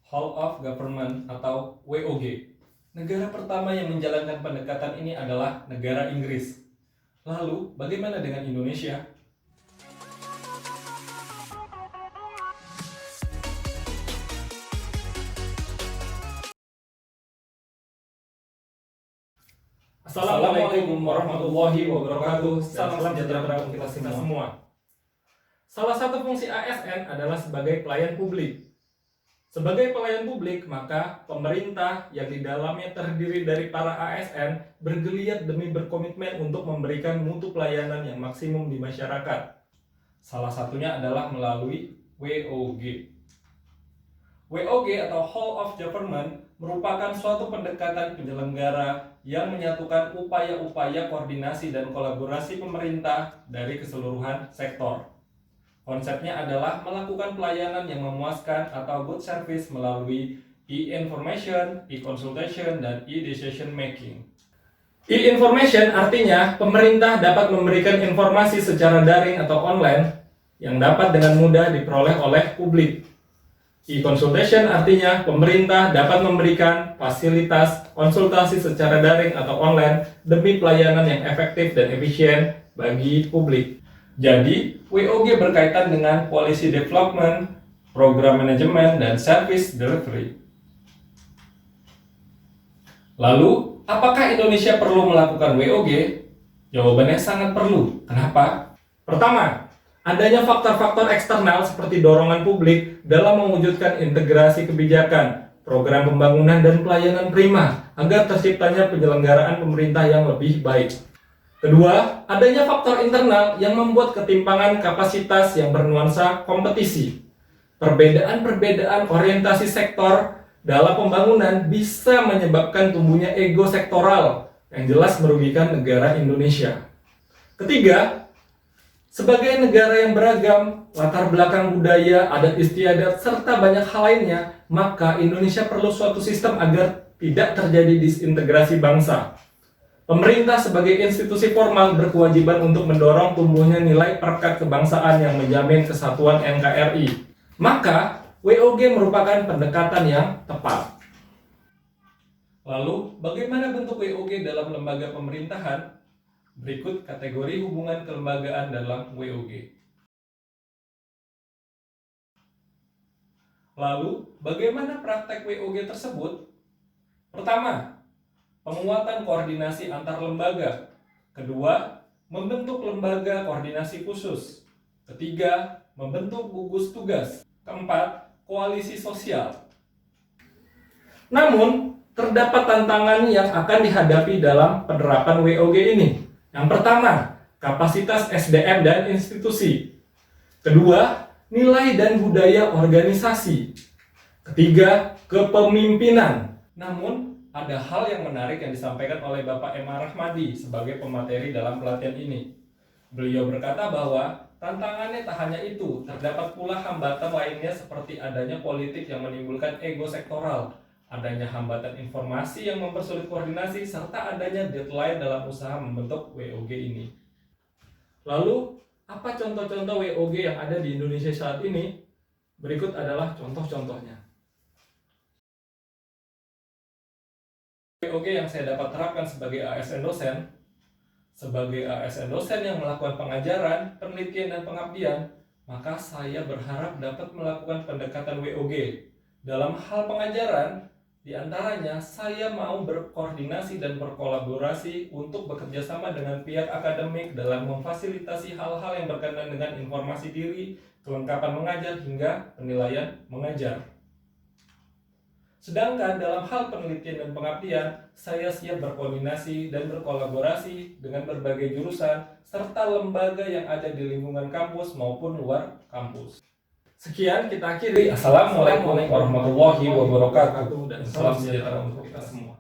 Whole of Government atau WOG. Negara pertama yang menjalankan pendekatan ini adalah negara Inggris. Lalu, bagaimana dengan Indonesia? Assalamualaikum warahmatullahi wabarakatuh. Salam sejahtera untuk kita semua. Salah satu fungsi ASN adalah sebagai pelayan publik. Sebagai pelayan publik, maka pemerintah yang di dalamnya terdiri dari para ASN bergeliat demi berkomitmen untuk memberikan mutu pelayanan yang maksimum di masyarakat. Salah satunya adalah melalui WOG. WOG atau Whole of Government merupakan suatu pendekatan penyelenggara yang menyatukan upaya-upaya koordinasi dan kolaborasi pemerintah dari keseluruhan sektor. Konsepnya adalah melakukan pelayanan yang memuaskan atau good service melalui e-information, e-consultation, dan e-decision making. E-information artinya pemerintah dapat memberikan informasi secara daring atau online yang dapat dengan mudah diperoleh oleh publik. E-consultation artinya pemerintah dapat memberikan fasilitas konsultasi secara daring atau online demi pelayanan yang efektif dan efisien bagi publik. Jadi, WOG berkaitan dengan policy development, program manajemen, dan service delivery. Lalu, apakah Indonesia perlu melakukan WOG? Jawabannya sangat perlu. Kenapa? Pertama, adanya faktor-faktor eksternal seperti dorongan publik dalam mewujudkan integrasi kebijakan, program pembangunan, dan pelayanan prima agar terciptanya penyelenggaraan pemerintah yang lebih baik. Kedua, adanya faktor internal yang membuat ketimpangan kapasitas yang bernuansa kompetisi. Perbedaan-perbedaan orientasi sektor dalam pembangunan bisa menyebabkan tumbuhnya ego sektoral yang jelas merugikan negara Indonesia. Ketiga, sebagai negara yang beragam, latar belakang budaya, adat istiadat, serta banyak hal lainnya, maka Indonesia perlu suatu sistem agar tidak terjadi disintegrasi bangsa. Pemerintah sebagai institusi formal berkewajiban untuk mendorong tumbuhnya nilai perekat kebangsaan yang menjamin kesatuan NKRI. Maka, WOG merupakan pendekatan yang tepat. Lalu, bagaimana bentuk WOG dalam lembaga pemerintahan? Berikut kategori hubungan kelembagaan dalam WOG. Lalu, bagaimana praktek WOG tersebut? Pertama, penguatan koordinasi antar lembaga. Kedua, membentuk lembaga koordinasi khusus. Ketiga, membentuk gugus tugas. Keempat, koalisi sosial. Namun, terdapat tantangan yang akan dihadapi dalam penerapan WOG ini. Yang pertama, kapasitas SDM dan institusi. Kedua, nilai dan budaya organisasi. Ketiga, kepemimpinan. Namun, ada hal yang menarik yang disampaikan oleh Bapak M. Rahmadi sebagai pemateri dalam pelatihan ini. Beliau berkata bahwa tantangannya tak hanya itu, terdapat pula hambatan lainnya seperti adanya politik yang menimbulkan ego sektoral, adanya hambatan informasi yang mempersulit koordinasi, serta adanya deadline dalam usaha membentuk WOG ini. Lalu, apa contoh-contoh WOG yang ada di Indonesia saat ini? Berikut adalah contoh-contohnya. WOG yang saya dapat terapkan sebagai ASN dosen. Sebagai ASN dosen yang melakukan pengajaran, penelitian, dan pengabdian, maka saya berharap dapat melakukan pendekatan WOG. Dalam hal pengajaran, di antaranya saya mau berkoordinasi dan berkolaborasi untuk bekerja sama dengan pihak akademik dalam memfasilitasi hal-hal yang berkaitan dengan informasi diri, kelengkapan mengajar, hingga penilaian mengajar. Sedangkan dalam hal penelitian dan pengabdian, saya siap berkoordinasi dan berkolaborasi dengan berbagai jurusan serta lembaga yang ada di lingkungan kampus maupun luar kampus. Sekian kita akhiri. Assalamualaikum warahmatullahi wabarakatuh dan salam sejahtera untuk kita semua.